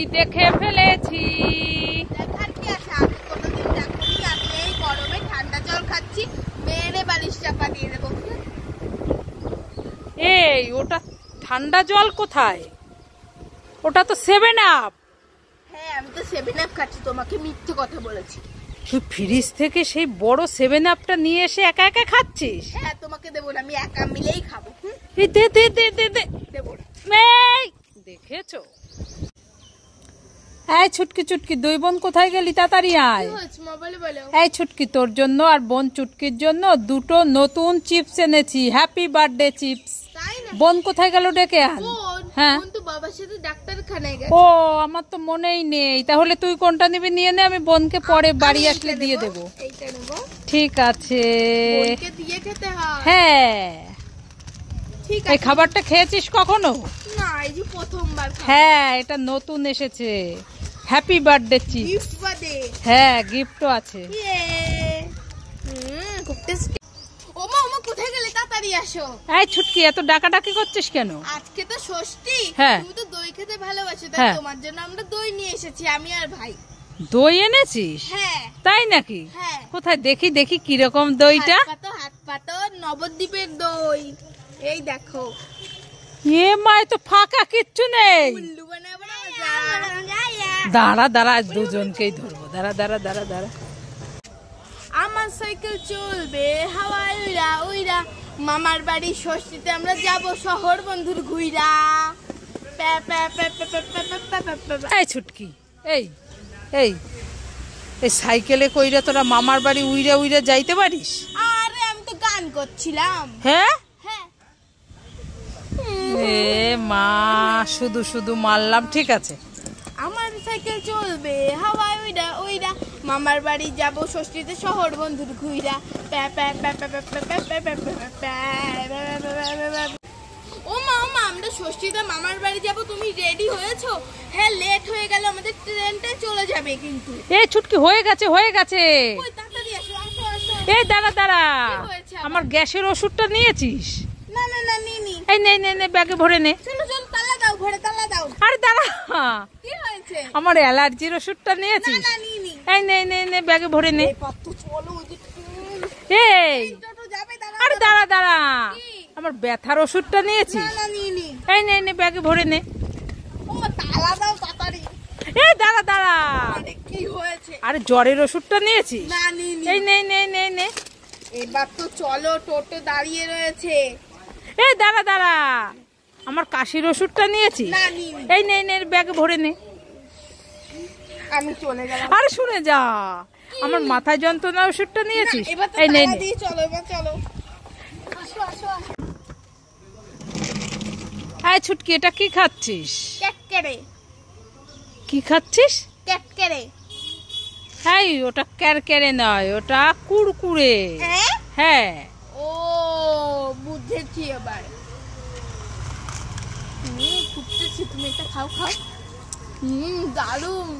ছুটকি দেখে ফেলেছি। দেখার কি আছে, আমি কোনোদিন দেখিনি। আমি এই গরমে ঠান্ডা জল খাচ্ছি, মেরে বালিশ চাপা দিয়ে দেবো। এই ওটা ঠান্ডা জল কোথায়? ওটা তো 7 আপ। হ্যাঁ, আমি তো 7 আপ খাচ্ছি, তোমাকে মিথ্যে কথা বলেছি। তুই ফ্রিজ থেকে সেই বড় 7 আপটা নিয়ে এসে একা একা খাচ্ছিস? হ্যাঁ, তোমাকে দেবো না, আমি একা মিলেই খাবো। এই দে দে দে দে দে। দেবো না। এই দেখেছো? এই ছুটকি চুটকি, দুই বোন কোথায় গেলি? তাড়াতাড়ি আয়। মোবাইলে বলো। এই ছুটকি, তোর জন্য আর বোন চুটকির জন্য দুটো নতুন চিপস এনেছি, হ্যাপি বার্থডে চিপস। তাই না? বোন কোথায় গেল? ডেকে আন। হ্যাঁ, বোন তো বাবার সাথে ডাক্তারখানায় গেছে। ও আমার তো মনেই নেই। তাহলে তুই কোনটা নিবি নিয়ে নে, আমি বোনকে পরে বাড়ি আসলে দিয়ে দেবো। এইটা নেবো। ঠিক আছে। বোনকে দিয়ে খেতে হয়। হ্যাঁ, ঠিক এই আছে। খাবারটা খেয়েছিস কখনো? না, এই যে প্রথমবার খাবো। হ্যাঁ, এটা নতুন এসেছে, হ্যাপি বার্থডে চিপস। গিফট বাদে। হ্যাঁ, গিফটও আছে। খুব টেস্টি। ওমা ওমা, কোথায় গেলে? তাড়াতাড়ি আসো। এই ছুটকি, এত ডাকাডাকি করছিস কেন? আজকে তো ষষ্ঠী। হ্যাঁ। তুমি তো দই খেতে ভালোবাসো, তাই হ্যাঁ। তোমার জন্য আমরা দই নিয়ে এসেছি, আমি আর ভাই। দই এনেছিস? হ্যাঁ। তাই নাকি? হ্যাঁ। কোথায় দেখি দেখি কিরকম দইটা। হাত পাতো নবদ্বীপের দই। এই দেখো। এ মাই, তো ফাঁকা কিচ্ছু নেই। উল্লু বানাবো না। দাঁড়া দাঁড়া, দুজনকেই ধরবো। দাঁড়া দাঁড়া দাঁড়া দাঁড়া। আমার সাইকেল চলবে হাওয়ায় উইরা উইরা, মামার বাড়ি ষষ্ঠীতে আমরা যাব শহর বন্ধুর ঘুইরা। এই ছুটকি, এই এই এই সাইকেলে কইরা তোরা মামার বাড়ি উইরা উইরা যাইতে পারিস? আরে আমি তো গান করছিলাম। হ্যাঁ, হ্যাঁ। এ মা, শুধু শুধু মারলাম। ঠিক আছে। আমার সাইকেল চলবে হাওয়ায় উইরা উইরা, মামার বাড়ি যাব ষষ্ঠীতে শহর বন্ধুর ঘুইরা। ও মা, আমরা ষষ্ঠীতে মামার বাড়ি যাব, তুমি রেডি হয়েছো? হ্যাঁ, লেট হয়ে গেল, আমাদের ট্রেনটা চলে যাবে কিন্তু। এই ছুটকি, হয়ে গেছে হয়ে গেছে। ওই তাড়াতাড়ি আসো আসো আসো। এই দাঁড়া দাঁড়া, কি হয়েছে আবার? আমার গ্যাসের ওষুধটা নিয়েছিস? না না না, নিনি। এই নে নে নে, ব্যাগে ভরে নে। চলো চলো, তালা দাও, ঘরে তালা দাও। আরে দাঁড়া, কি হয়েছে? আমার অ্যালার্জির ওষুধটা না নিয়েছিস? না, নিনি। এই নে নে নে, ব্যাগে ভরে নে। এই পাত্তু চলো, ওই যে এই টোটো যাবে, দাঁড়া। আরে দাঁড়া দাঁড়া, কি? আমার ব্যথার ওষুধটা নিয়েছিস? না না, নিনি। এই নে নে, ব্যাগে ভরে নে। ও মা, তালা দাও তাড়াতাড়ি। এই দাঁড়া দাঁড়া, আরে কি হয়েছে? আরে জ্বরের ওষুধটা নিয়েছিস? না, নিনি। এই নে নে নে নে। এবার তো চলো, টোটো দাঁড়িয়ে রয়েছে। এই দাঁড়া দাঁড়া, আমার কাশির ওষুধটা নিয়েছিস? না, নিনি। এই নে নে, ব্যাগে ভরে নে। আমি চলে গেলাম। আরে শুনে যা, আমার মাথায় যন্ত্রণা ওষুধটা নিয়েছিস? না, এবার তো এই নে তালা নে। দিয়ে চলো, এবার চলো। আসো আসো আসো। এই ছুটকি, এটা কি খাচ্ছিস? ক্যাটকেড়ে। কি খাচ্ছিস? ক্যাটকেড়ে। হ্যাঁ, ওটা ক্যারকেরে নয়, ওটা কুরকুরে। হ্যাঁ? হ্যাঁ। ও, বুঝেছি এবার। খুব টেস্টি, তুমি এটা খাও খাও। দারুণ।